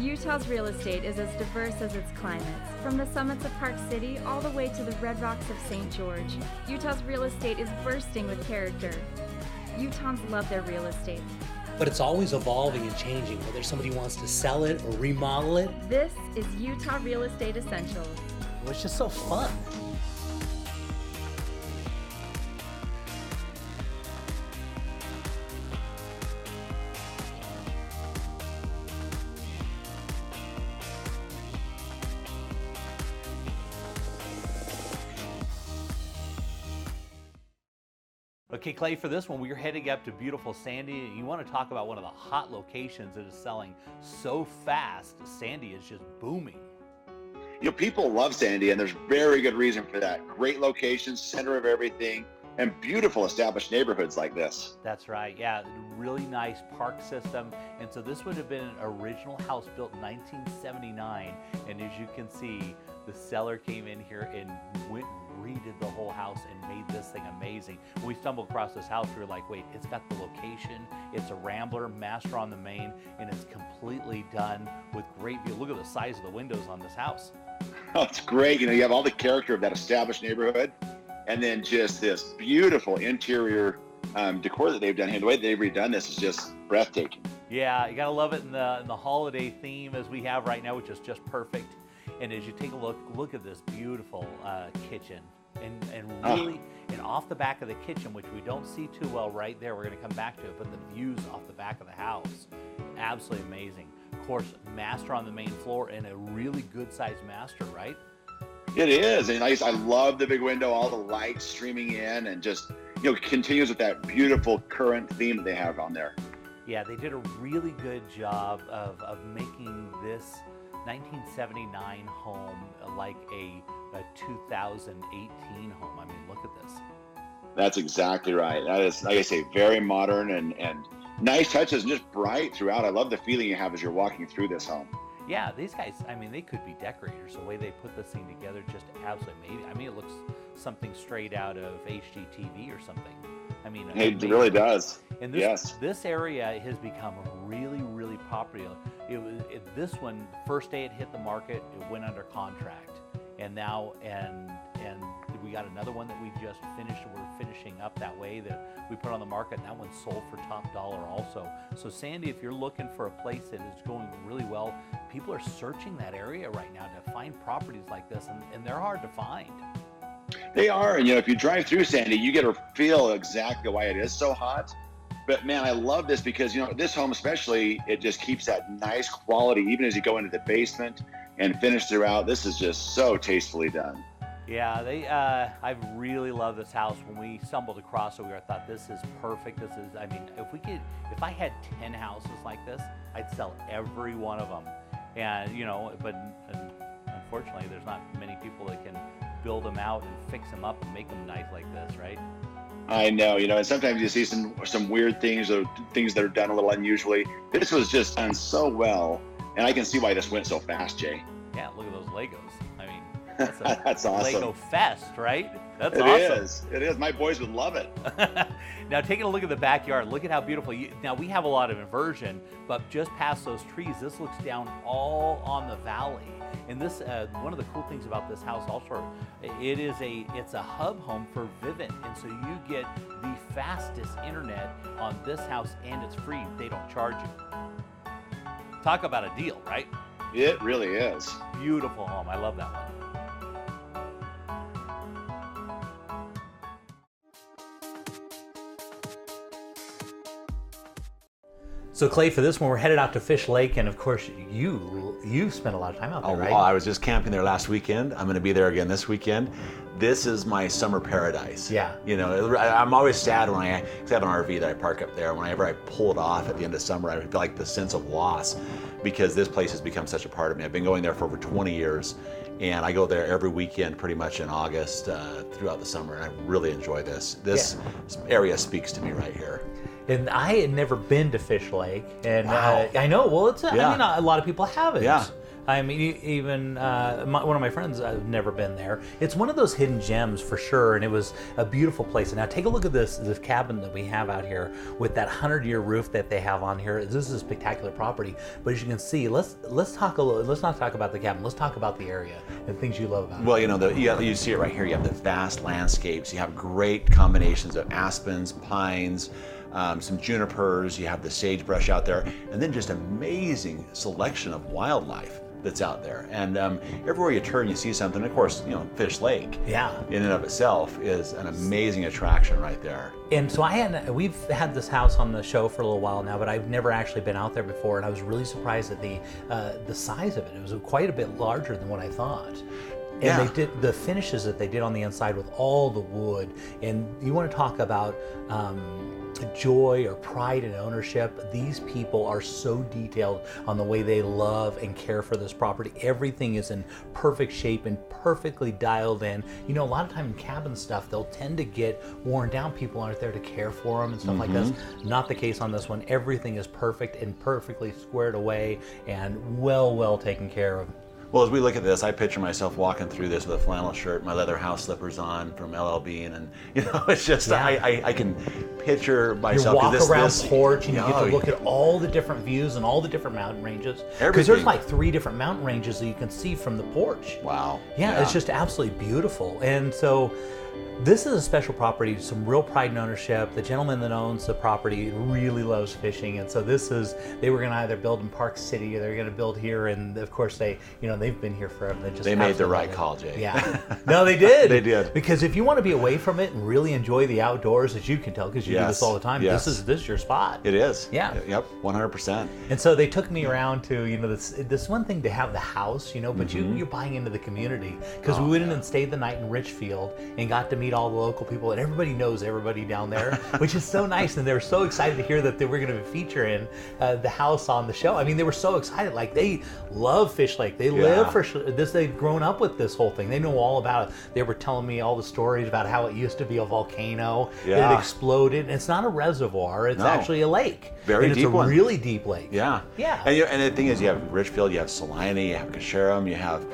Utah's real estate is as diverse as its climates. From the summits of Park City all the way to the red rocks of St. George, Utah's real estate is bursting with character. Utahns love their real estate. But it's always evolving and changing, whether somebody wants to sell it or remodel it. This is Utah Real Estate Essentials. Well, it's just so fun. Okay, Clay, for this one, we're heading up to beautiful Sandy. You want to talk about one of the hot locations that is selling so fast. Sandy is just booming. You know, people love Sandy, and there's very good reason for that. Great location, center of everything, and beautiful established neighborhoods like this. That's right, yeah, really nice park system. And so this would have been an original house built in 1979. And as you can see, the seller came in here and went and redid the whole house and made this thing amazing. When we stumbled across this house, we were like, wait, it's got the location, it's a Rambler, master on the main, and it's completely done with great view. Look at the size of the windows on this house. Oh, it's great. You know, you have all the character of that established neighborhood, and then just this beautiful interior decor that they've done here. The way they've redone this is just breathtaking. Yeah, you gotta love it in the holiday theme as we have right now, which is just perfect. And as you take a look at this beautiful kitchen, and really, and off the back of the kitchen, which we don't see too well right there, we're gonna come back to it, but the views off the back of the house, absolutely amazing. Of course, master on the main floor, and a really good sized master, right? It is, and I love the big window, all the light streaming in, and just, you know, continues with that beautiful current theme that they have on there. Yeah, they did a really good job of making this 1979 home like a 2018 home. I mean, look at this. That's exactly right. That is, like I say, very modern and nice touches and just bright throughout. I love the feeling you have as you're walking through this home. Yeah, these guys, I mean, they could be decorators. The way they put this thing together, just absolutely amazing. I mean, it looks something straight out of HGTV or something. I mean, it really does. And this area has become really, really popular. This one, first day it hit the market, it went under contract, and now and we got another one that we just finished. We're finishing up that way that we put on the market, and that one sold for top dollar also. So Sandy, if you're looking for a place that is going really well, people are searching that area right now to find properties like this, and they're hard to find. They are, and you know, if you drive through Sandy, you get to feel exactly why it is so hot. But man, I love this because, you know, this home especially, it just keeps that nice quality even as you go into the basement and finish throughout. This is just so tastefully done. Yeah, I really love this house. When we stumbled across it, I thought this is perfect. This is, I mean, if I had 10 houses like this, I'd sell every one of them. And, you know, but unfortunately, there's not many people that can build them out and fix them up and make them nice like this, right? I know, you know, and sometimes you see some weird things or things that are done a little unusually. This was just done so well, and I can see why this went so fast, Jay. Yeah, look at those Legos. I mean, that's a that's awesome. Lego fest, right? That's awesome. It is. My boys would love it. Now, taking a look at the backyard, look at how beautiful. Now, we have a lot of inversion, but just past those trees, this looks down all on the valley. And this, one of the cool things about this house also, it's a hub home for Vivint. And so you get the fastest internet on this house, and it's free. They don't charge you. Talk about a deal, right? It really is. Beautiful home. I love that one. So Clay, for this one, we're headed out to Fish Lake, and of course, you spent a lot of time out there, right? Oh, I was just camping there last weekend. I'm going to be there again this weekend. This is my summer paradise. Yeah. You know, I'm always sad when I have an RV that I park up there. Whenever I pull it off at the end of summer, I feel like the sense of loss because this place has become such a part of me. I've been going there for over 20 years, and I go there every weekend pretty much in August throughout the summer, and I really enjoy this. This area speaks to me right here. And I had never been to Fish Lake, and Wow. I know. Well, it's. Yeah. I mean, a lot of people haven't. Yeah. I mean, even one of my friends, I've never been there. It's one of those hidden gems for sure, and it was a beautiful place. And now take a look at this cabin that we have out here with that 100-year roof that they have on here. This is a spectacular property. But as you can see, let's talk a little. Let's not talk about the cabin. Let's talk about the area and things you love about it. Well, you know, you see it right here. You have the vast landscapes. You have great combinations of aspens, pines, some junipers. You have the sagebrush out there, and then just amazing selection of wildlife that's out there. And everywhere you turn, you see something. Of course, you know, Fish Lake, yeah, in and of itself is an amazing attraction right there. And so we've had this house on the show for a little while now, but I've never actually been out there before, and I was really surprised at the size of it. It was quite a bit larger than what I thought. And yeah. They did the finishes that they did on the inside with all the wood. And you want to talk about joy or pride and ownership. These people are so detailed on the way they love and care for this property. Everything is in perfect shape and perfectly dialed in. You know, a lot of time in cabin stuff, they'll tend to get worn down. People aren't there to care for them and stuff like this. Not the case on this one. Everything is perfect and perfectly squared away and well taken care of. Well, as we look at this, I picture myself walking through this with a flannel shirt, my leather house slippers on from LL Bean, and you know, it's just I can picture myself. You walk around this porch, and you get to look at all the different views and all the different mountain ranges. Because there's like 3 different mountain ranges that you can see from the porch. Wow. Yeah, it's just absolutely beautiful. And so this is a special property, some real pride and ownership. The gentleman that owns the property really loves fishing, and so they were going to either build in Park City or they're going to build here, and of course they've been here forever. They made the right call, Jay. Yeah. No, they did. They did. Because if you want to be away from it and really enjoy the outdoors, as you can tell, because you do this all the time, this is your spot. It is. Yeah. Yep. 100%. And so they took me around to, this one thing to have the house, but you're buying into the community, because we went in and stayed the night in Richfield and got to meet all the local people, and everybody knows everybody down there, which is so nice. And they were so excited to hear that they were going to feature in the house on the show. I mean, they were so excited. Like, they love Fish Lake. They live for this. They've grown up with this whole thing. They know all about it. They were telling me all the stories about how it used to be a volcano that exploded. And it's not a reservoir. It's actually a lake. Very deep one. It's a really deep lake. Yeah. Yeah. And the thing is, you have Richfield, you have Salina, you have Casherum, you have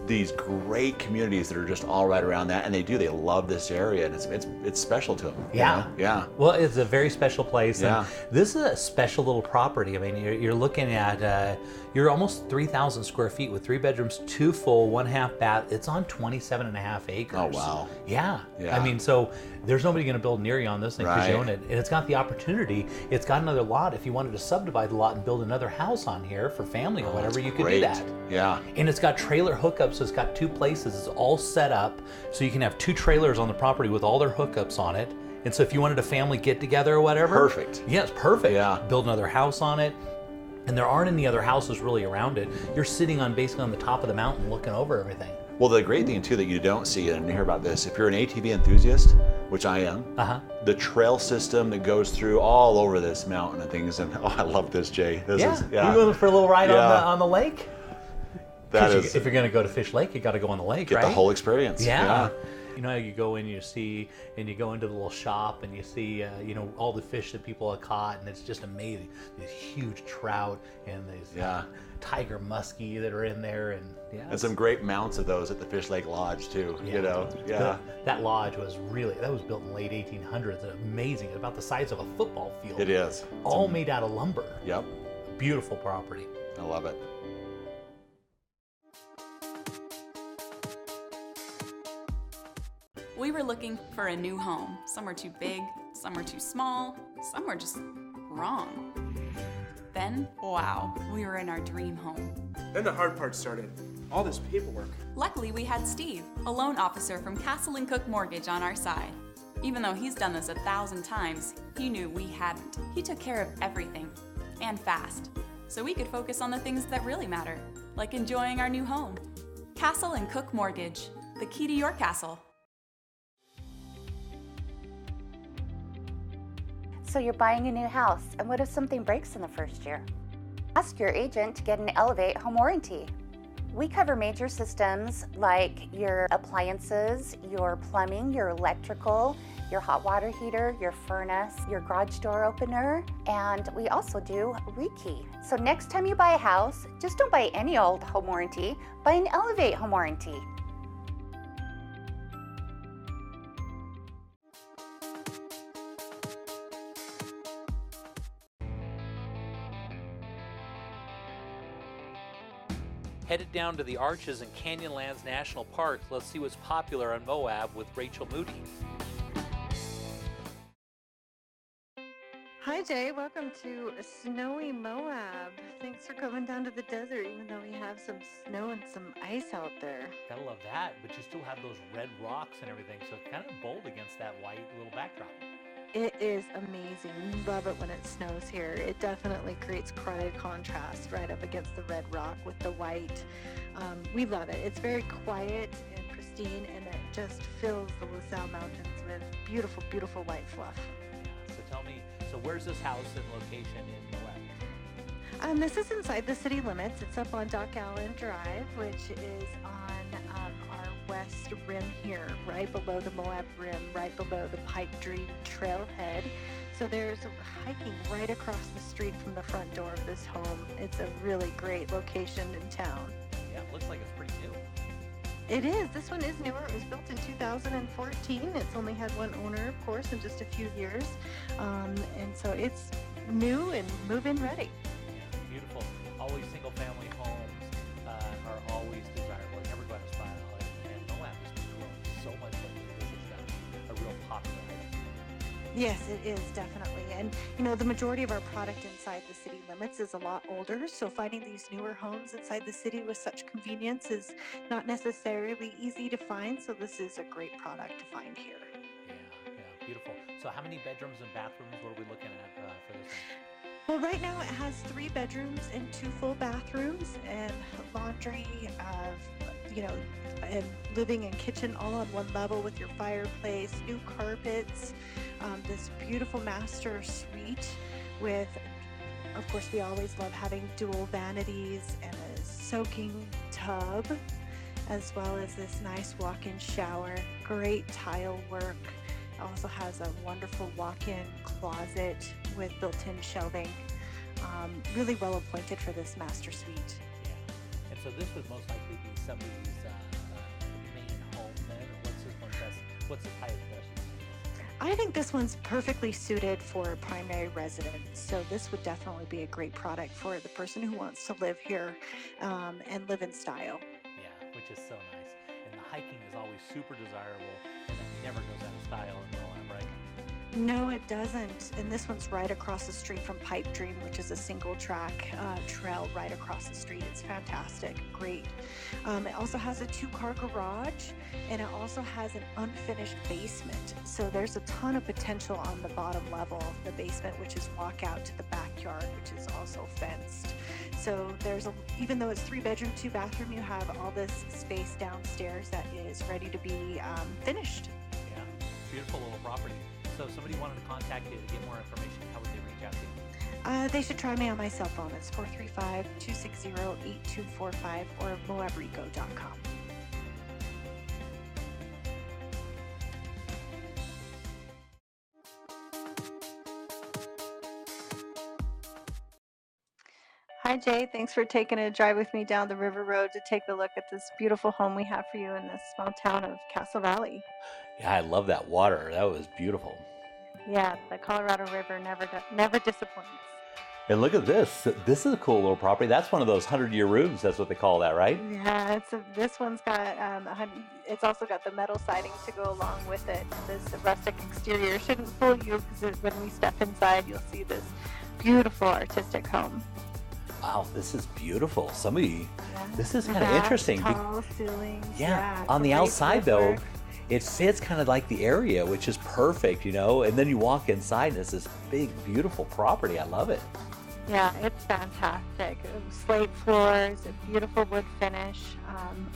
these great communities that are just all right around that, and they love this area, and it's special to them. Yeah. Yeah. Well, it's a very special place. Yeah. And this is a special little property. I mean, you're looking at you're almost 3,000 square feet with 3 bedrooms, 2 full, 1 half bath. It's on 27.5 acres. Oh, wow. Yeah. Yeah. I mean, so there's nobody going to build near you on this thing because you own it. And it's got the opportunity. It's got another lot. If you wanted to subdivide the lot and build another house on here for family or whatever, you could do that. Yeah. And it's got trailer hookups. So it's got 2 places. It's all set up so you can have 2 trailers on the property with all their hookups on it. And so if you wanted a family get together or whatever. Perfect. Yeah, it's perfect. Yeah. Build another house on it. And there aren't any other houses really around it. You're sitting basically on the top of the mountain looking over everything. Well, the great thing too that you don't see and hear about this, if you're an ATV enthusiast, which I am, the trail system that goes through all over this mountain and things, and I love this, Jay. This is You going for a little ride on the lake? If you're going to go to Fish Lake, you got to go on the lake, get the whole experience. Yeah. You know, you go in, you go into the little shop and you see, all the fish that people have caught, and it's just amazing. These huge trout and these tiger muskie that are in there, and some great mounts of those at the Fish Lake Lodge too. That lodge was built in the late 1800s. It's amazing, about the size of a football field. It is. All made out of lumber. Yep. Beautiful property. I love it. We were looking for a new home. Some were too big, some were too small, some were just wrong. Then, wow, we were in our dream home. Then the hard part started. All this paperwork. Luckily, we had Steve, a loan officer from Castle & Cook Mortgage, on our side. Even though he's done this 1,000 times, he knew we hadn't. He took care of everything, and fast, so we could focus on the things that really matter, like enjoying our new home. Castle & Cook Mortgage, the key to your castle. So you're buying a new house, and what if something breaks in the first year? Ask your agent to get an Elevate home warranty. We cover major systems like your appliances, your plumbing, your electrical, your hot water heater, your furnace, your garage door opener, and we also do rekey. So next time you buy a house, just don't buy any old home warranty, buy an Elevate home warranty. Headed down to the Arches and Canyonlands National Park. Let's see what's popular on Moab with Rachel Moody. Hi Jay, welcome to snowy Moab. Thanks for coming down to the desert even though we have some snow and some ice out there. Gotta love that, but you still have those red rocks and everything, so it's kind of bold against that white little backdrop. It is amazing. We love it when it snows here. It definitely creates quite a contrast right up against the red rock with the white. We love it. It's very quiet and pristine, and it just fills the LaSalle Mountains with beautiful, beautiful white fluff. So tell me, so where's this house in location in Moab? This is inside the city limits. It's up on Dock Allen Drive, which is on our west rim here, right below the Moab Rim, right below the Pipe Dream Trailhead. So there's hiking right across the street from the front door of this home. It's a really great location in town. Yeah, it looks like it's pretty new. It is. This one is newer. It was built in 2014. It's only had one owner, of course, in just a few years. And so it's new and move-in ready. Yeah, beautiful. Always single-family homes are always desirable. You never go out of style. And Moab has been growing so much lately. This has got a real popular item. Yes, it is, definitely. And, you know, the majority of our product inside the city limits is a lot older, so finding these newer homes inside the city with such convenience is not necessarily easy to find, so this is a great product to find here. Yeah, beautiful. So how many bedrooms and bathrooms, what are we looking at for this one? Well, right now it has 3 bedrooms and 2 full bathrooms and laundry, and living and kitchen all on one level with your fireplace, new carpets, this beautiful master suite with, of course, we always love having dual vanities and a soaking tub, as well as this nice walk-in shower, great tile work. It also has a wonderful walk-in closet with built-in shelving. Really well appointed for this master suite. Yeah, and so this would most likely be somebody's main home then, or what's the type best? I think this one's perfectly suited for primary residence. So this would definitely be a great product for the person who wants to live here and live in style. Yeah, which is so nice. And the hiking is always super desirable, and it never goes out of style in Moab, right? No, it doesn't. And this one's right across the street from Pipe Dream, which is a single track trail right across the street. It's fantastic, great. It also has a 2-car garage, and it also has an unfinished basement. So there's a ton of potential on the bottom level of the basement, which is walk out to the backyard, which is also fenced. So even though it's 3 bedroom, 2 bathroom, you have all this space downstairs that is ready to be finished. Yeah, beautiful little property. So if somebody wanted to contact you to get more information, how would they reach out to you? They should try me on my cell phone. It's 435-260-8245 or moabrico.com. Hi Jay, thanks for taking a drive with me down the River Road to take a look at this beautiful home we have for you in this small town of Castle Valley. Yeah, I love that water. That was beautiful. Yeah, the Colorado River never disappoints. And look at this. This is a cool little property. That's one of those 100-year roofs. That's what they call that, right? Yeah, this one's got, it's also got the metal siding to go along with it. This rustic exterior shouldn't fool you because when we step inside, you'll see this beautiful artistic home. Wow, this is beautiful. This is kind of Vast, interesting. Tall ceilings. Yeah, on the outside though, it fits kind of like the area, which is perfect, you know, and then you walk inside and it's this big, beautiful property. I love it. Yeah, it's fantastic. Slate floors, a beautiful wood finish,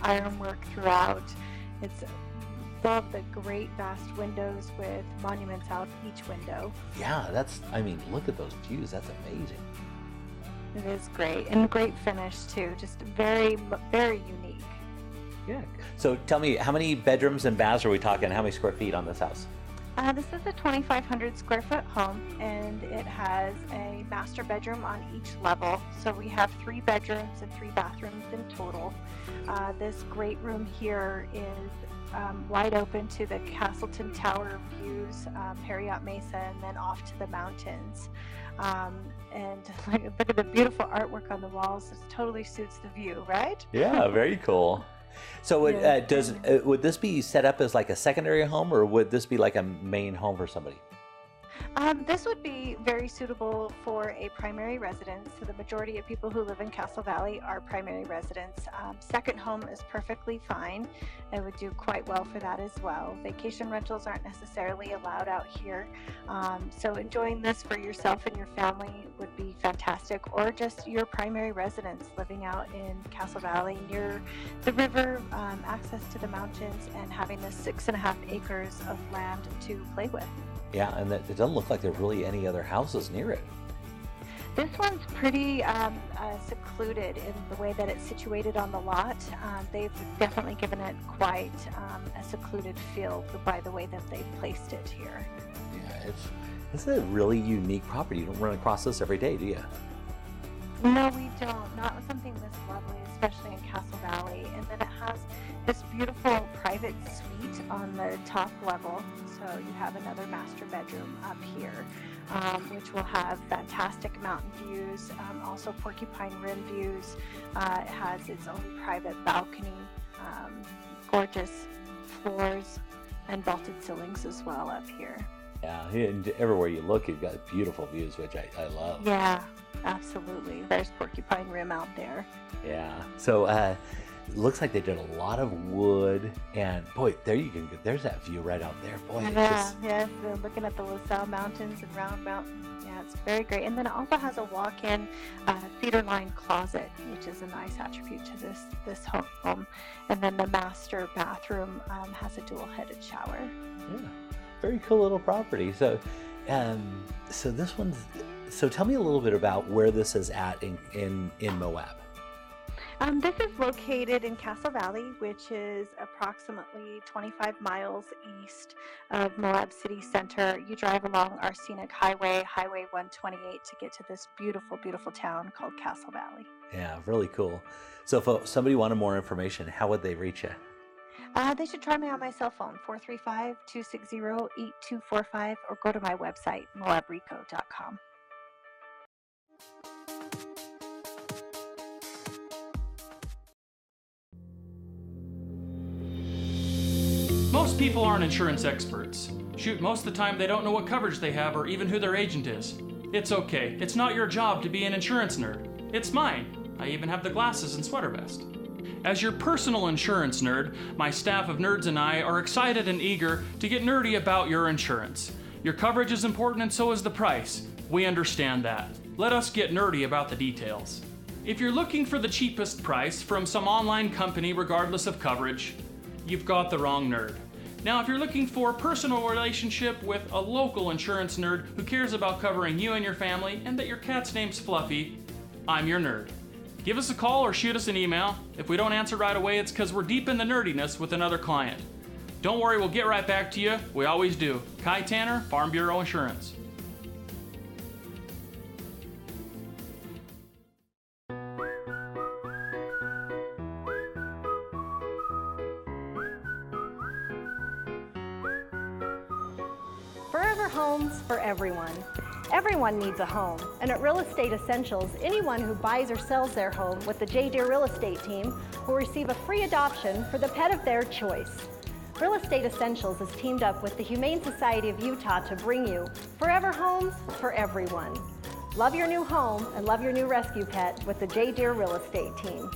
ironwork throughout. It's love the great vast windows with monuments out each window. Yeah, look at those views. That's amazing. It is great, and great finish too. Just very, very unique. Yeah. So tell me, how many bedrooms and baths are we talking? How many square feet on this house? This is a 2,500 square foot home, and it has a master bedroom on each level. So we have 3 bedrooms and 3 bathrooms in total. This great room here is wide open to the Castleton Tower views, Harriet Mesa, and then off to the mountains. And look at the beautiful artwork on the walls. It totally suits the view, right? Yeah, very cool. So would this be set up as like a secondary home, or would this be like a main home for somebody? This would be very suitable for a primary residence. So the majority of people who live in Castle Valley are primary residents. Second home is perfectly fine. It would do quite well for that as well. Vacation rentals aren't necessarily allowed out here. So enjoying this for yourself and your family would be fantastic, or just your primary residence living out in Castle Valley near the river, access to the mountains, and having this 6.5 acres of land to play with. Yeah, and it doesn't look like there are really any other houses near it. This one's pretty secluded in the way that it's situated on the lot. They've definitely given it quite a secluded feel by the way that they've placed it here. Yeah, it's a really unique property. You don't run across this every day, do you? No, we don't. Not something this lovely, especially in Castle Valley. And then it has this beautiful private suite on the top level. So you have another master bedroom up here, which will have fantastic mountain views, also Porcupine Rim views. It has its own private balcony, gorgeous floors, and vaulted ceilings as well up here. Yeah, and everywhere you look, you've got beautiful views, which I love. Yeah, absolutely. There's Porcupine Rim out there. Yeah. So it looks like they did a lot of wood, and boy, there's that view right out there. Boy, yes, looking at the LaSalle Mountains and Round Mountain. Yeah, it's very great. And then it also has a walk-in cedar-lined closet, which is a nice attribute to this home. And then the master bathroom has a dual-headed shower. Yeah, very cool little property. So, this one's. So tell me a little bit about where this is at in Moab. This is located in Castle Valley, which is approximately 25 miles east of Moab City Center. You drive along our scenic highway, Highway 128, to get to this beautiful, beautiful town called Castle Valley. Yeah, really cool. So if somebody wanted more information, how would they reach you? They should try me on my cell phone, 435-260-8245, or go to my website, moabrico.com. Most people aren't insurance experts. Shoot, most of the time they don't know what coverage they have or even who their agent is. It's okay. It's not your job to be an insurance nerd. It's mine. I even have the glasses and sweater vest. As your personal insurance nerd, my staff of nerds and I are excited and eager to get nerdy about your insurance. Your coverage is important and so is the price. We understand that. Let us get nerdy about the details. If you're looking for the cheapest price from some online company regardless of coverage, you've got the wrong nerd. Now, if you're looking for a personal relationship with a local insurance nerd who cares about covering you and your family and that your cat's name's Fluffy, I'm your nerd. Give us a call or shoot us an email. If we don't answer right away, it's because we're deep in the nerdiness with another client. Don't worry, we'll get right back to you. We always do. Kai Tanner, Farm Bureau Insurance. Forever homes for everyone. Everyone needs a home, and at Real Estate Essentials, anyone who buys or sells their home with the J. Deere Real Estate team will receive a free adoption for the pet of their choice. Real Estate Essentials has teamed up with the Humane Society of Utah to bring you forever homes for everyone. Love your new home and love your new rescue pet with the J. Deere Real Estate team.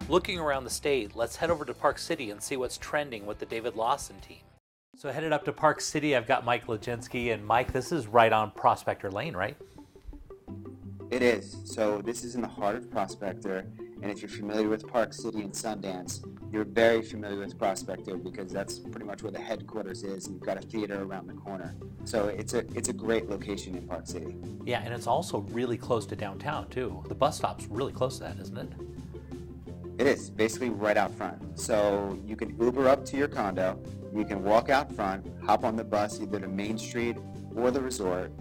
Looking around the state, let's head over to Park City and see what's trending with the David Lawson team. So headed up to Park City, I've got Mike Leginski, and Mike, this is right on Prospector Lane, right? It is. So this is in the heart of Prospector, And if you're familiar with Park City and Sundance, you're very familiar with Prospector because that's pretty much where the headquarters is, and you've got a theater around the corner. So it's a great location in Park City. Yeah, and it's also really close to downtown too. The bus stop's really close to that, isn't it? It is, basically right out front. So you can Uber up to your condo, you can walk out front, hop on the bus either to Main Street or the resort.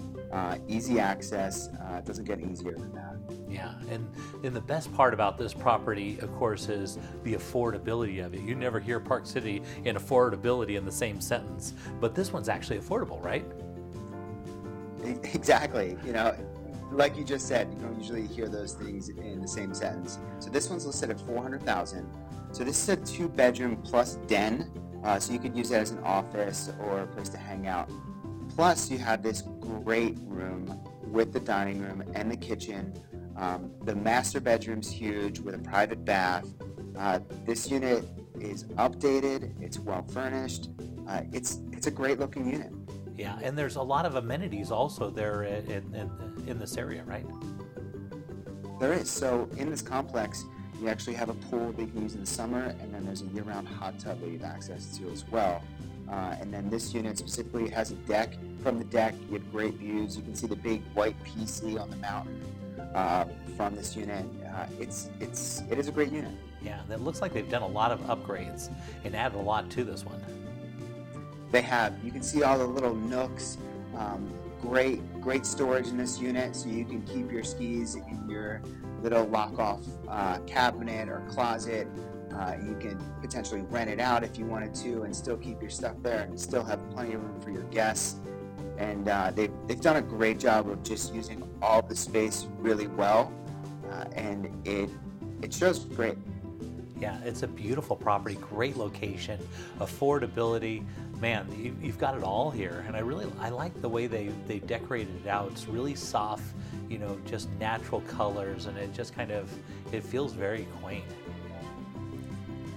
Easy access, it doesn't get easier than that. Yeah, and the best part about this property, of course, is the affordability of it. You never hear Park City and affordability in the same sentence, but this one's actually affordable, right? Exactly. You know, like you just said, you don't usually hear those things in the same sentence. So this one's listed at $400,000. So this is a 2-bedroom plus den, so you could use it as an office or a place to hang out. Plus, you have this great room with the dining room and the kitchen. The master bedroom's huge with a private bath. This unit is updated. It's well furnished. It's a great looking unit. Yeah, and there's a lot of amenities also there in this area, right? There is. So in this complex, you actually have a pool that you can use in the summer, and then there's a year-round hot tub that you have access to as well. And then this unit specifically has a deck. From the deck, you have great views. You can see the big white PC on the mountain from this unit. It is a great unit. Yeah, it looks like they've done a lot of upgrades and added a lot to this one. They have. You can see all the little nooks. Great storage in this unit, so you can keep your skis in your little lock-off cabinet or closet. You can potentially rent it out if you wanted to and still keep your stuff there and still have plenty of room for your guests. And they've done a great job of just using all the space really well, and it shows great. Yeah, it's a beautiful property, great location, affordability. Man, you've got it all here, and I like the way they decorated it out. It's really soft, you know, just natural colors, and it just it feels very quaint.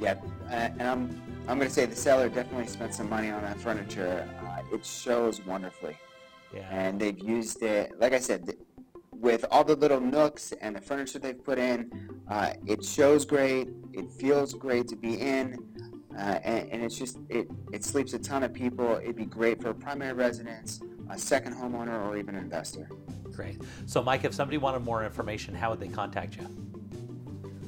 Yeah, and I'm going to say the seller definitely spent some money on that furniture. It shows wonderfully. Yeah. And they've used it, like I said, with all the little nooks and the furniture they've put in. It shows great. It feels great to be in. And it's just, it sleeps a ton of people. It'd be great for a primary residence, a second homeowner, or even an investor. Great. So Mike, if somebody wanted more information, how would they contact you?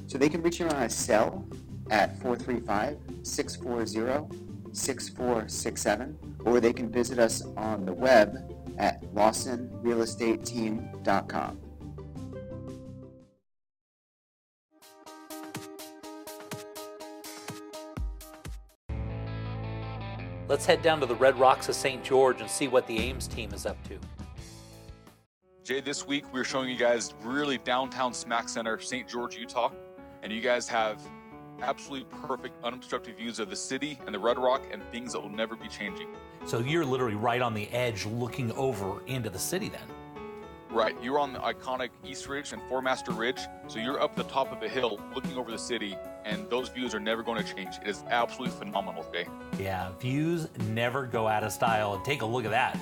So they can reach you on a cell at 435-640-6467, or they can visit us on the web at lawsonrealestateteam.com. Let's head down to the Red Rocks of St. George and see what the Ames team is up to. Jay, this week we're showing you guys really downtown smack center, St. George, Utah. And you guys have absolutely perfect unobstructed views of the city and the Red Rock and things that will never be changing. So you're literally right on the edge looking over into the city then? Right, you're on the iconic East Ridge and Four Master Ridge, so you're up the top of a hill looking over the city, and those views are never going to change. It is absolutely phenomenal, Jay. Yeah, views never go out of style, and take a look at that.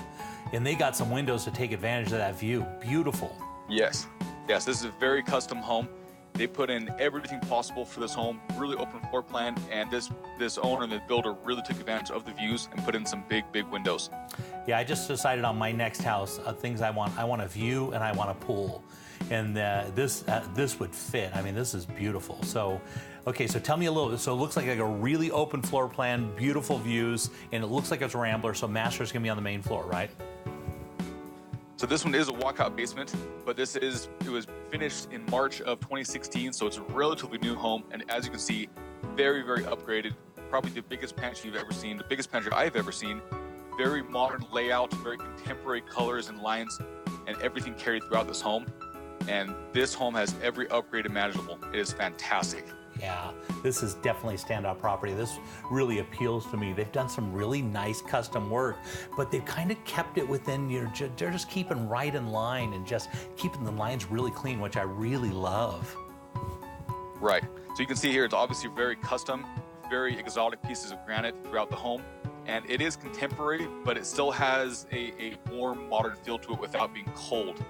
And they got some windows to take advantage of that view. Beautiful. Yes, this is a very custom home. They put in everything possible for this home, really open floor plan, and this owner and the builder really took advantage of the views and put in some big windows. Yeah, I just decided on my next house, things I want. I want a view and I want a pool. And this would fit. I mean, this is beautiful. So, okay, so tell me a little bit. So it looks like a really open floor plan, beautiful views, and it looks like it's a rambler, so master's gonna be on the main floor, right? So this one is a walkout basement, but it was finished in March of 2016, so it's a relatively new home, and as you can see, very upgraded. Probably the biggest pantry you've ever seen, the biggest pantry I've ever seen. Very modern layout, very contemporary colors and lines, and everything carried throughout this home. And this home has every upgrade imaginable. It is fantastic. Yeah, this is definitely standout property. This really appeals to me. They've done some really nice custom work, but they've kind of kept it within they're just keeping right in line and just keeping the lines really clean, which I really love. Right, so you can see here, it's obviously very custom, very exotic pieces of granite throughout the home. And it is contemporary, but it still has a warm, modern feel to it without being cold.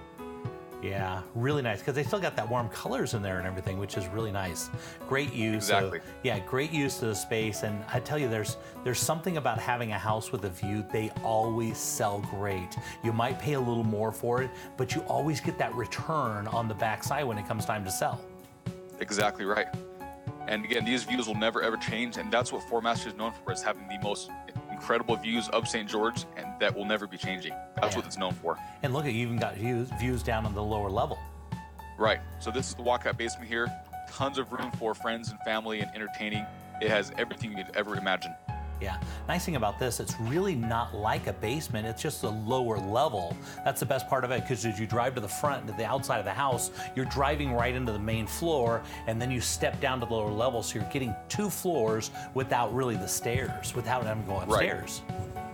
Yeah, really nice, because they still got that warm colors in there and everything, which is really nice. Great use. Exactly. Great use of the space. And I tell you, there's something about having a house with a view. They always sell great. You might pay a little more for it, but you always get that return on the backside when it comes time to sell. Exactly right. And again, these views will never ever change, and that's what Four Masters is known for, is having the most incredible views of St. George, and that will never be changing. That's what it's known for. And look, you even got views down on the lower level. Right. So this is the walkout basement here. Tons of room for friends and family and entertaining. It has everything you'd ever imagine. Yeah, nice thing about this, it's really not like a basement, it's just a lower level. That's the best part of it, because as you drive to the front, to the outside of the house, you're driving right into the main floor, and then you step down to the lower level, so you're getting 2 floors without really the stairs, without them going upstairs.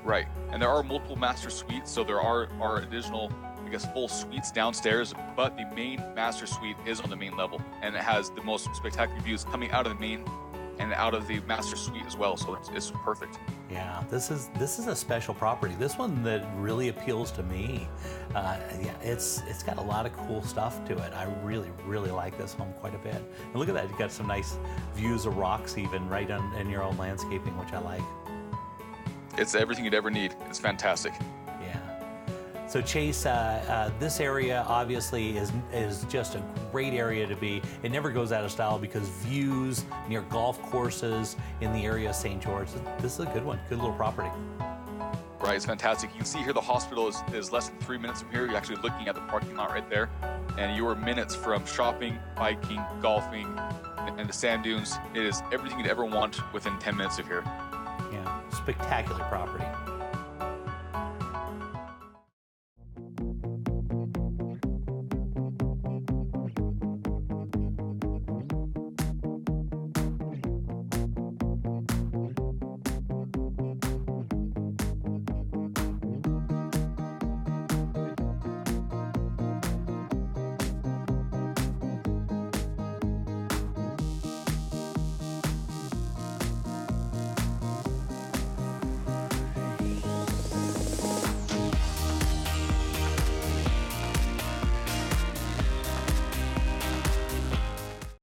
Right. And there are multiple master suites, so there are additional, I guess, full suites downstairs, but the main master suite is on the main level, and it has the most spectacular views coming out of the main and out of the master suite as well, so it's perfect. Yeah, this is a special property. This one that really appeals to me. Yeah, it's got a lot of cool stuff to it. I really like this home quite a bit. And look at that, you got some nice views of rocks even right in your own landscaping, which I like. It's everything you'd ever need. It's fantastic. So Chase, this area obviously is just a great area to be. It never goes out of style because views near golf courses in the area of St. George. This is a good one, good little property. Right, it's fantastic. You can see here the hospital is less than 3 minutes from here. You're actually looking at the parking lot right there. And you are minutes from shopping, biking, golfing, and the sand dunes. It is everything you'd ever want within 10 minutes of here. Yeah, spectacular property.